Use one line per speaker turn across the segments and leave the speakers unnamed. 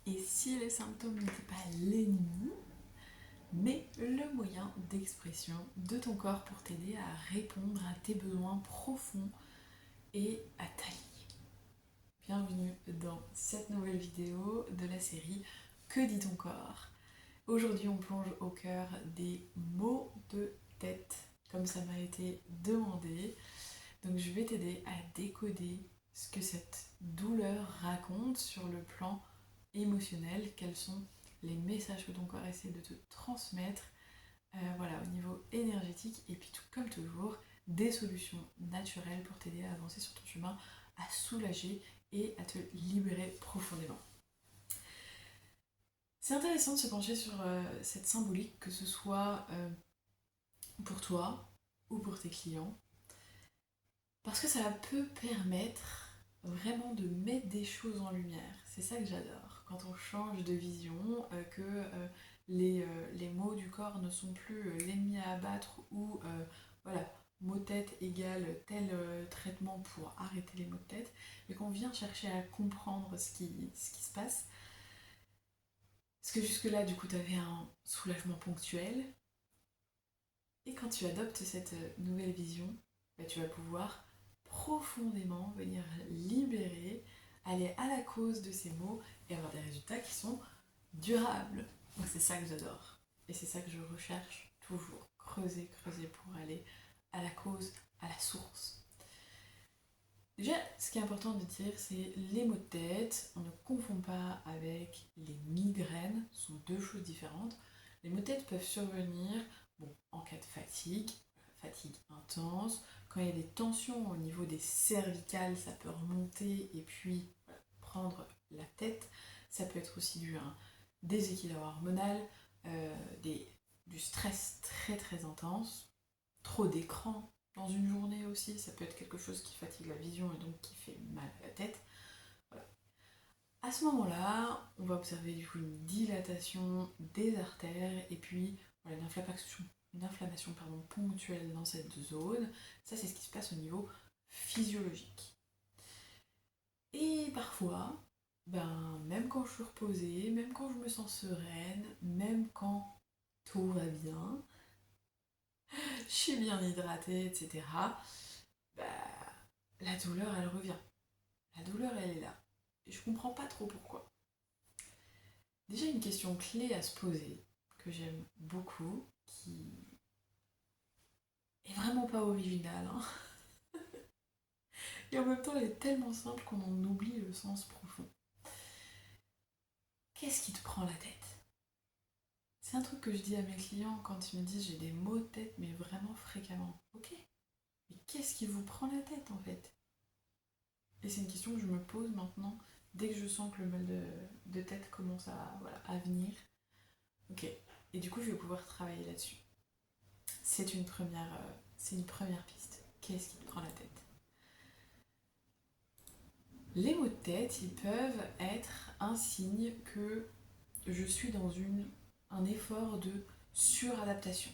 Et si les symptômes n'étaient pas l'ennemi, mais le moyen d'expression de ton corps pour t'aider à répondre à tes besoins profonds et à t'allier. Bienvenue dans cette nouvelle vidéo de la série Que dit ton corps? Aujourd'hui on plonge au cœur des maux de tête, comme ça m'a été demandé. Donc je vais t'aider à décoder ce que cette douleur raconte sur le plan émotionnel, quels sont les messages que ton corps essaie de te transmettre, voilà, au niveau énergétique, et puis tout comme toujours, des solutions naturelles pour t'aider à avancer sur ton chemin, à soulager et à te libérer profondément. C'est intéressant de se pencher sur cette symbolique, que ce soit pour toi ou pour tes clients, parce que ça peut permettre vraiment de mettre des choses en lumière. C'est ça que j'adore. Quand on change de vision, les maux du corps ne sont plus l'ennemi à abattre ou voilà, maux de tête égale tel traitement pour arrêter les maux de tête, mais qu'on vient chercher à comprendre ce qui se passe. Parce que jusque-là, du coup, tu avais un soulagement ponctuel, et quand tu adoptes cette nouvelle vision, bah, tu vas pouvoir profondément venir libérer, aller à la cause de ces maux et avoir des résultats qui sont durables. Moi, c'est ça que j'adore. Et c'est ça que je recherche toujours. Creuser, creuser pour aller à la cause, à la source. Déjà, ce qui est important de dire, c'est les maux de tête. On ne confond pas avec les migraines. Ce sont deux choses différentes. Les maux de tête peuvent survenir en cas de fatigue, fatigue intense. Quand il y a des tensions au niveau des cervicales, ça peut remonter et puis prendre la tête. Ça peut être aussi dû à un déséquilibre hormonal, du stress très très intense, trop d'écran dans une journée aussi, ça peut être quelque chose qui fatigue la vision et donc qui fait mal à la tête. Voilà. À ce moment-là, on va observer du coup une dilatation des artères et puis voilà, une inflammation ponctuelle dans cette zone. Ça, c'est ce qui se passe au niveau physiologique. Et parfois, même quand je suis reposée, même quand je me sens sereine, même quand tout va bien, je suis bien hydratée, etc., bah, la douleur, elle revient. La douleur, elle est là. Et je comprends pas trop pourquoi. Déjà, une question clé à se poser, que j'aime beaucoup, qui est vraiment pas originale, hein. Et en même temps, elle est tellement simple qu'on en oublie le sens profond. Qu'est-ce qui te prend la tête? C'est un truc que je dis à mes clients quand ils me disent j'ai des maux de tête, mais vraiment fréquemment. Ok, mais qu'est-ce qui vous prend la tête en fait? Et c'est une question que je me pose maintenant, dès que je sens que le mal de tête commence à venir. Ok, et du coup je vais pouvoir travailler là-dessus. C'est une première piste. Qu'est-ce qui te prend la tête? Les maux de tête, ils peuvent être un signe que je suis dans un effort de suradaptation.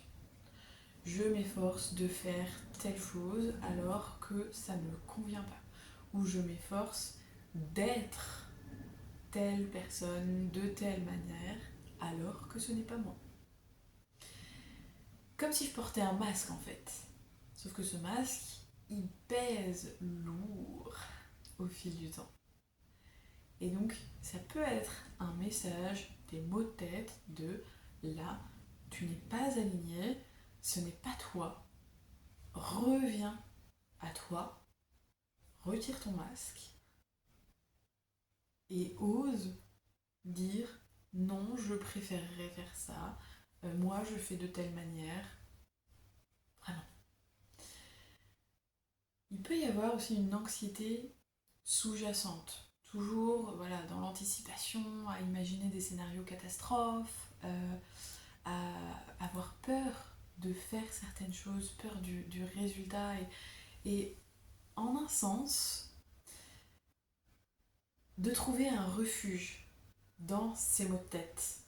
Je m'efforce de faire telle chose alors que ça ne me convient pas. Ou je m'efforce d'être telle personne de telle manière alors que ce n'est pas moi. Comme si je portais un masque en fait. Sauf que ce masque, il pèse lourd au fil du temps. Et donc, ça peut être un message, des mots de tête de là, tu n'es pas aligné, ce n'est pas toi, reviens à toi, retire ton masque et ose dire non, je préférerais faire ça, moi je fais de telle manière. Vraiment. Il peut y avoir aussi une anxiété sous-jacente. Toujours voilà, dans l'anticipation, à imaginer des scénarios catastrophes, à avoir peur de faire certaines choses, peur du résultat. Et en un sens, de trouver un refuge dans ces maux de tête.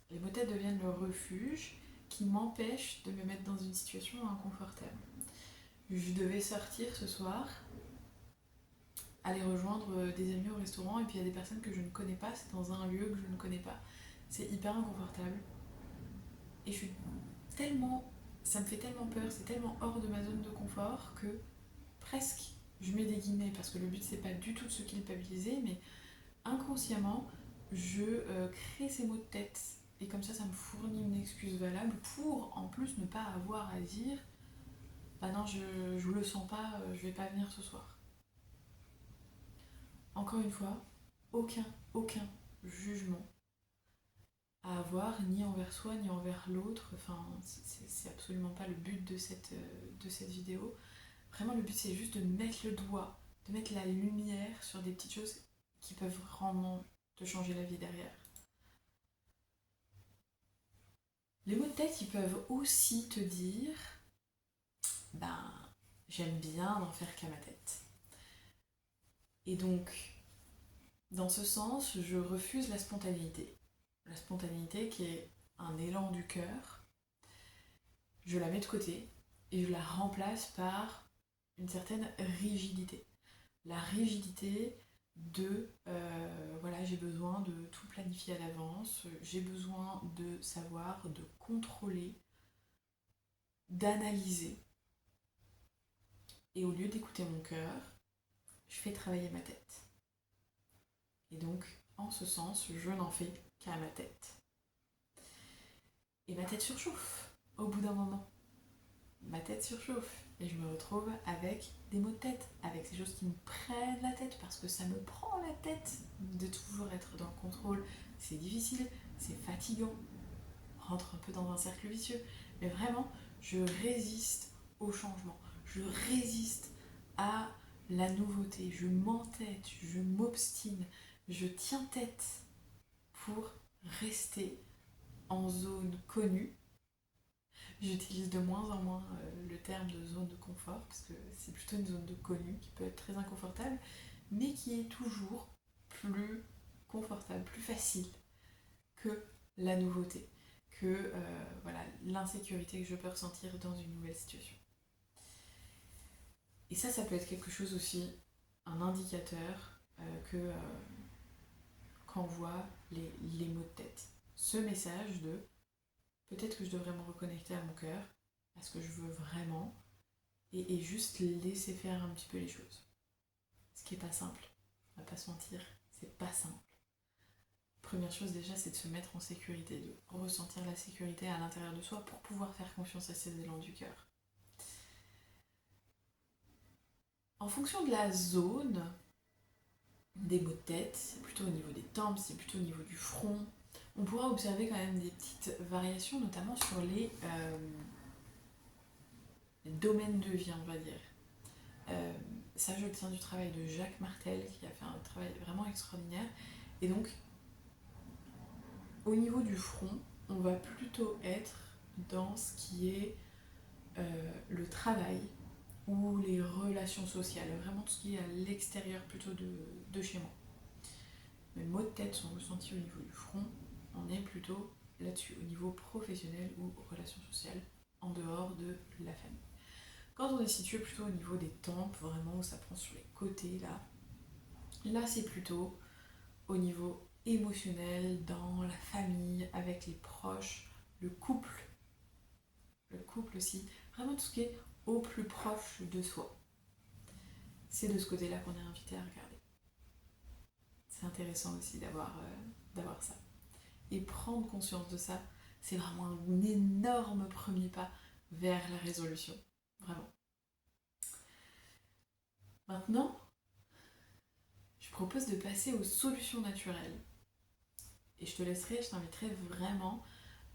Les maux de tête deviennent le refuge qui m'empêche de me mettre dans une situation inconfortable. Je devais sortir ce soir aller rejoindre des amis au restaurant et puis il y a des personnes que je ne connais pas, c'est dans un lieu que je ne connais pas. C'est hyper inconfortable. Et je suis tellement... Ça me fait tellement peur, c'est tellement hors de ma zone de confort que presque, je mets des guillemets parce que le but c'est pas du tout de se culpabiliser, mais inconsciemment, je crée ces mots de tête. Et comme ça me fournit une excuse valable pour en plus ne pas avoir à dire bah non, je le sens pas, je vais pas venir ce soir. Encore une fois, aucun jugement à avoir, ni envers soi, ni envers l'autre. Enfin, c'est absolument pas le but de cette vidéo. Vraiment, le but c'est juste de mettre le doigt, de mettre la lumière sur des petites choses qui peuvent vraiment te changer la vie derrière. Les mots de tête, ils peuvent aussi te dire ben, j'aime bien n'en faire qu'à ma tête. Et donc, dans ce sens, je refuse la spontanéité. La spontanéité qui est un élan du cœur, je la mets de côté et je la remplace par une certaine rigidité. La rigidité de voilà, j'ai besoin de tout planifier à l'avance, j'ai besoin de savoir, de contrôler, d'analyser. Et au lieu d'écouter mon cœur, je fais travailler ma tête. Et donc, en ce sens, je n'en fais qu'à ma tête. Et ma tête surchauffe au bout d'un moment. Ma tête surchauffe et je me retrouve avec des maux de tête, avec ces choses qui me prennent la tête parce que ça me prend la tête de toujours être dans le contrôle. C'est difficile, c'est fatigant, on rentre un peu dans un cercle vicieux, mais vraiment, je résiste au changement, je résiste à la nouveauté, je m'entête, je m'obstine, je tiens tête pour rester en zone connue. J'utilise de moins en moins le terme de zone de confort parce que c'est plutôt une zone de connu qui peut être très inconfortable mais qui est toujours plus confortable, plus facile que la nouveauté, que voilà, l'insécurité que je peux ressentir dans une nouvelle situation. Et ça peut être quelque chose aussi, un indicateur qu'envoient les mots de tête. Ce message de peut-être que je devrais me reconnecter à mon cœur, à ce que je veux vraiment, et juste laisser faire un petit peu les choses. Ce qui est pas simple, on va pas se mentir, c'est pas simple. Première chose déjà, c'est de se mettre en sécurité, de ressentir la sécurité à l'intérieur de soi pour pouvoir faire confiance à ces élans du cœur. En fonction de la zone des maux de tête, c'est plutôt au niveau des tempes, c'est plutôt au niveau du front, on pourra observer quand même des petites variations, notamment sur les domaines de vie, on va dire. Ça, je tiens du travail de Jacques Martel, qui a fait un travail vraiment extraordinaire. Et donc, au niveau du front, on va plutôt être dans ce qui est le travail ou les relations sociales, vraiment tout ce qui est à l'extérieur plutôt de chez moi. Mes maux de tête sont ressentis au niveau du front, on est plutôt là-dessus, au niveau professionnel ou relations sociales, en dehors de la famille. Quand on est situé plutôt au niveau des tempes, vraiment où ça prend sur les côtés, là c'est plutôt au niveau émotionnel, dans la famille, avec les proches, le couple aussi, vraiment tout ce qui est au plus proche de soi. C'est de ce côté-là qu'on est invité à regarder. C'est intéressant aussi d'avoir ça. Et prendre conscience de ça, c'est vraiment un énorme premier pas vers la résolution. Vraiment. Maintenant, je propose de passer aux solutions naturelles. Et je t'inviterai vraiment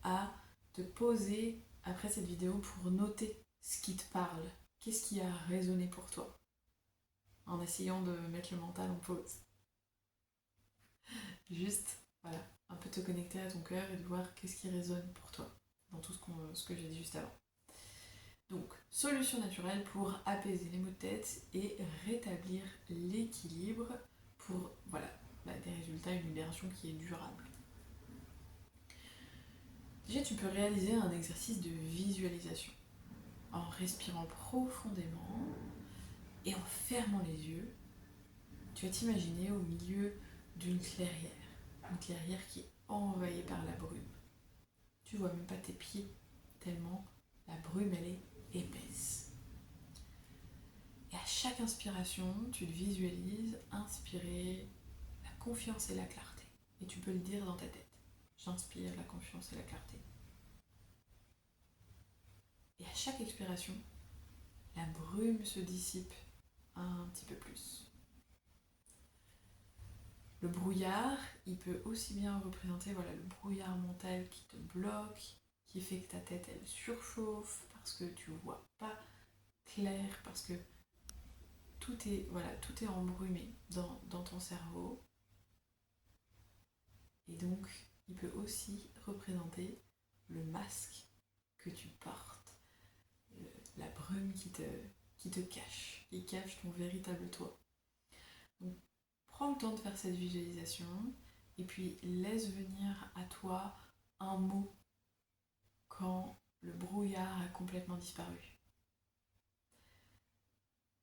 à te poser après cette vidéo pour noter ce qui te parle. Qu'est-ce qui a résonné pour toi? En essayant de mettre le mental en pause. Juste, voilà, un peu te connecter à ton cœur et de voir qu'est-ce qui résonne pour toi dans tout ce que j'ai dit juste avant. Donc, solution naturelle pour apaiser les maux de tête et rétablir l'équilibre pour, voilà, des résultats, une libération qui est durable. Déjà, tu peux réaliser un exercice de visualisation en respirant profondément et en fermant les yeux. tu vas t'imaginer au milieu d'une clairière qui est envahie par la brume. Tu vois même pas tes pieds, tellement la brume elle est épaisse. Et à chaque inspiration, tu te visualises inspirer la confiance et la clarté. Et tu peux le dire dans ta tête. J'inspire la confiance et la clarté. Et à chaque expiration, la brume se dissipe un petit peu plus. Le brouillard, il peut aussi bien représenter le brouillard mental qui te bloque, qui fait que ta tête elle surchauffe parce que tu vois pas clair, parce que tout est embrumé dans ton cerveau. Et donc, il peut aussi représenter le masque que tu portes, la brume qui te cache, qui cache ton véritable toi. Donc, prends le temps de faire cette visualisation et puis laisse venir à toi un mot quand le brouillard a complètement disparu.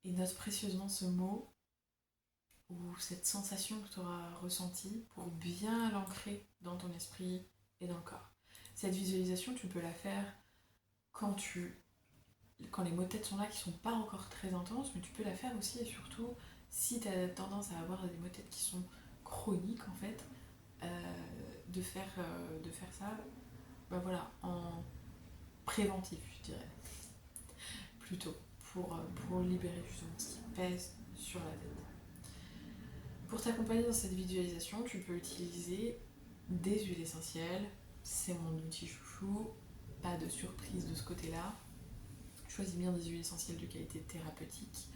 Et note précieusement ce mot ou cette sensation que tu auras ressentie pour bien l'ancrer dans ton esprit et dans le corps. Cette visualisation, tu peux la faire quand les maux de tête sont là, qui sont pas encore très intenses, mais tu peux la faire aussi et surtout si tu as tendance à avoir des maux de tête qui sont chroniques en fait, de faire ça en préventif, je dirais, plutôt, pour libérer justement ce qui pèse sur la tête. Pour t'accompagner dans cette visualisation, tu peux utiliser des huiles essentielles, c'est mon outil chouchou, pas de surprise de ce côté-là. Choisis bien des huiles essentielles de qualité thérapeutique.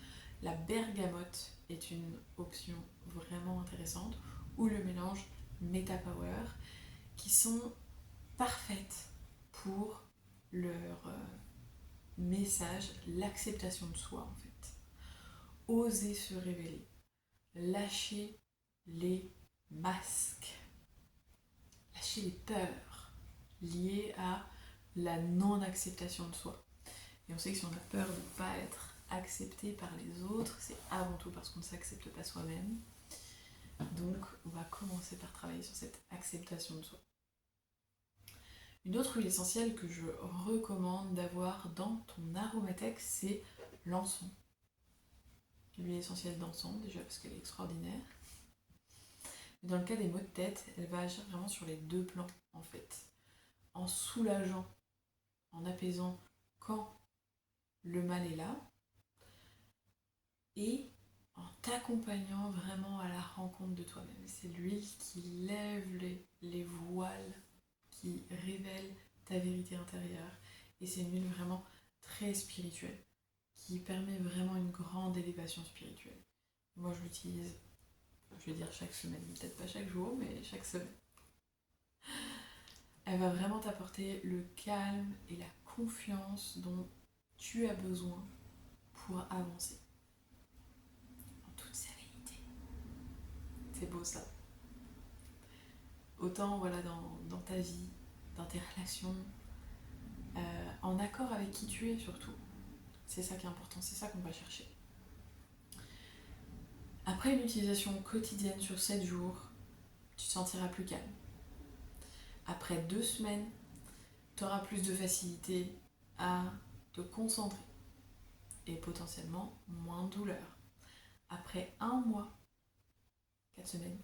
La bergamote est une option vraiment intéressante, ou le mélange MetaPower, qui sont parfaites pour leur message, l'acceptation de soi en fait. Oser se révéler, lâcher les masques, lâcher les peurs liées à la non-acceptation de soi. Et on sait que si on a peur de ne pas être accepté par les autres, c'est avant tout parce qu'on ne s'accepte pas soi-même. Donc on va commencer par travailler sur cette acceptation de soi. Une autre huile essentielle que je recommande d'avoir dans ton aromathèque, c'est l'encens. L'huile essentielle d'encens, déjà parce qu'elle est extraordinaire. Mais dans le cas des maux de tête, elle va agir vraiment sur les deux plans en fait. En soulageant, en apaisant quand le mal est là, et en t'accompagnant vraiment à la rencontre de toi-même. C'est l'huile qui lève les voiles, qui révèle ta vérité intérieure. Et c'est une huile vraiment très spirituelle, qui permet vraiment une grande élévation spirituelle. Moi je l'utilise, je vais dire chaque semaine, peut-être pas chaque jour, mais chaque semaine. Elle va vraiment t'apporter le calme et la confiance dont tu as besoin pour avancer. En toute sérénité. C'est beau ça. Autant dans ta vie, dans tes relations, en accord avec qui tu es surtout. C'est ça qui est important, c'est ça qu'on va chercher. Après une utilisation quotidienne sur 7 jours, tu te sentiras plus calme. Après 2 semaines, tu auras plus de facilité à te concentrer et potentiellement moins de douleur. Après 1 mois, 4 semaines,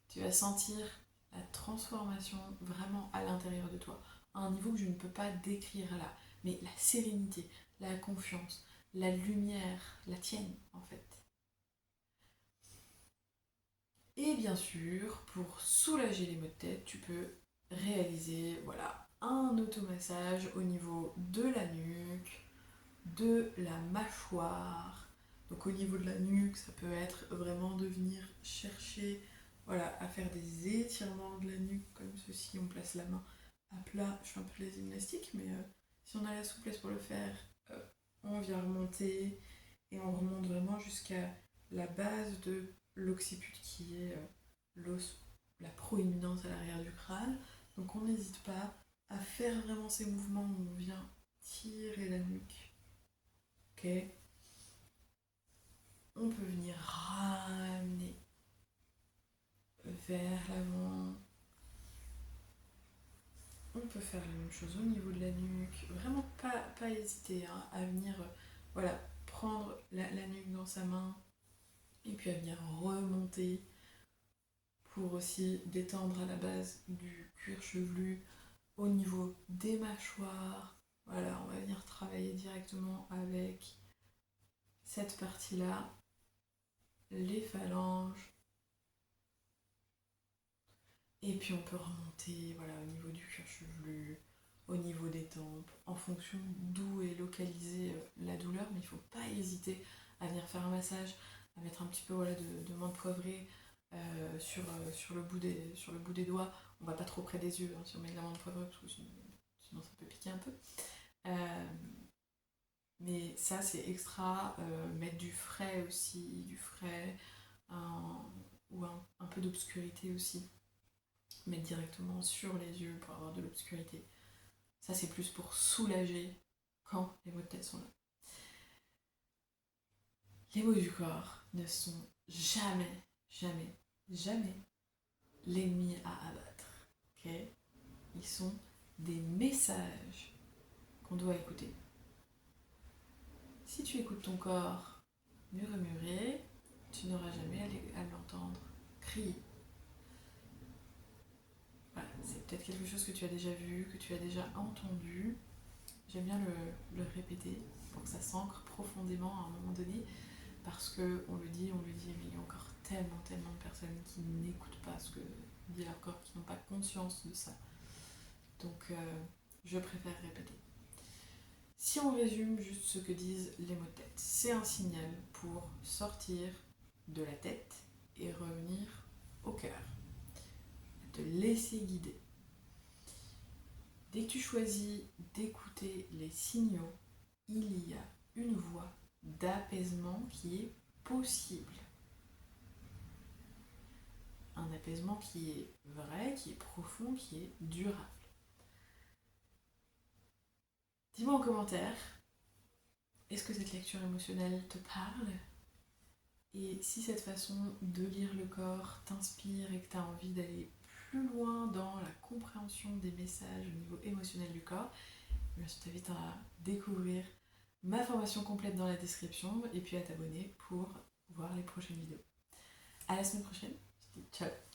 tu vas sentir la transformation vraiment à l'intérieur de toi, à un niveau que je ne peux pas décrire là, mais la sérénité, la confiance, la lumière, la tienne en fait. Et bien sûr, pour soulager les maux de tête, tu peux réaliser un automassage au niveau de la nuque, de la mâchoire. Donc au niveau de la nuque, ça peut être vraiment de venir chercher à faire des étirements de la nuque comme ceci. On place la main à plat. Je fais un peu de la gymnastique, mais si on a la souplesse pour le faire, on vient remonter et on remonte vraiment jusqu'à la base de l'occiput qui est l'os, la proéminence à l'arrière du crâne. Donc on n'hésite pas à faire vraiment ces mouvements où on vient tirer la nuque. Ok. on peut venir ramener vers l'avant. On peut faire la même chose au niveau de la nuque. Vraiment pas hésiter hein, à venir voilà, prendre la nuque dans sa main et puis à venir remonter pour aussi détendre à la base du cuir chevelu au niveau des mâchoires. Voilà, on va venir travailler directement avec cette partie-là, les phalanges. Et puis on peut remonter voilà, au niveau du cuir chevelu, au niveau des tempes, en fonction d'où est localisée la douleur, mais il ne faut pas hésiter à venir faire un massage, à mettre un petit peu voilà, de menthe poivrée sur le bout des doigts. On va pas trop près des yeux hein, si on met de la menthe poivrée, parce que sinon ça peut piquer un peu. Mais ça c'est extra, mettre du frais aussi, du frais, ou un peu d'obscurité aussi. Mettre directement sur les yeux pour avoir de l'obscurité. Ça, c'est plus pour soulager quand les maux de tête sont là. Les maux du corps ne sont jamais, jamais, jamais l'ennemi à abattre. Okay, ils sont des messages qu'on doit écouter. Si tu écoutes ton corps murmurer, tu n'auras jamais à l'entendre crier. Voilà, c'est peut-être quelque chose que tu as déjà vu, que tu as déjà entendu. J'aime bien le répéter pour que ça s'ancre profondément à un moment donné, parce qu'on le dit, mais il y a encore tellement de personnes qui n'écoutent pas ce que dit leur corps, qui n'ont pas conscience de ça. Donc je préfère répéter. Si on résume juste ce que disent les mots de tête, c'est un signal pour sortir de la tête et revenir au cœur. Te laisser guider. Dès que tu choisis d'écouter les signaux, il y a une voie d'apaisement qui est possible. Un apaisement qui est vrai, qui est profond, qui est durable. Dis-moi en commentaire, est-ce que cette lecture émotionnelle te parle ? Et si cette façon de lire le corps t'inspire et que tu as envie d'aller plus loin dans la compréhension des messages au niveau émotionnel du corps, je t'invite à découvrir ma formation complète dans la description et puis à t'abonner pour voir les prochaines vidéos. À la semaine prochaine, je te dis ciao.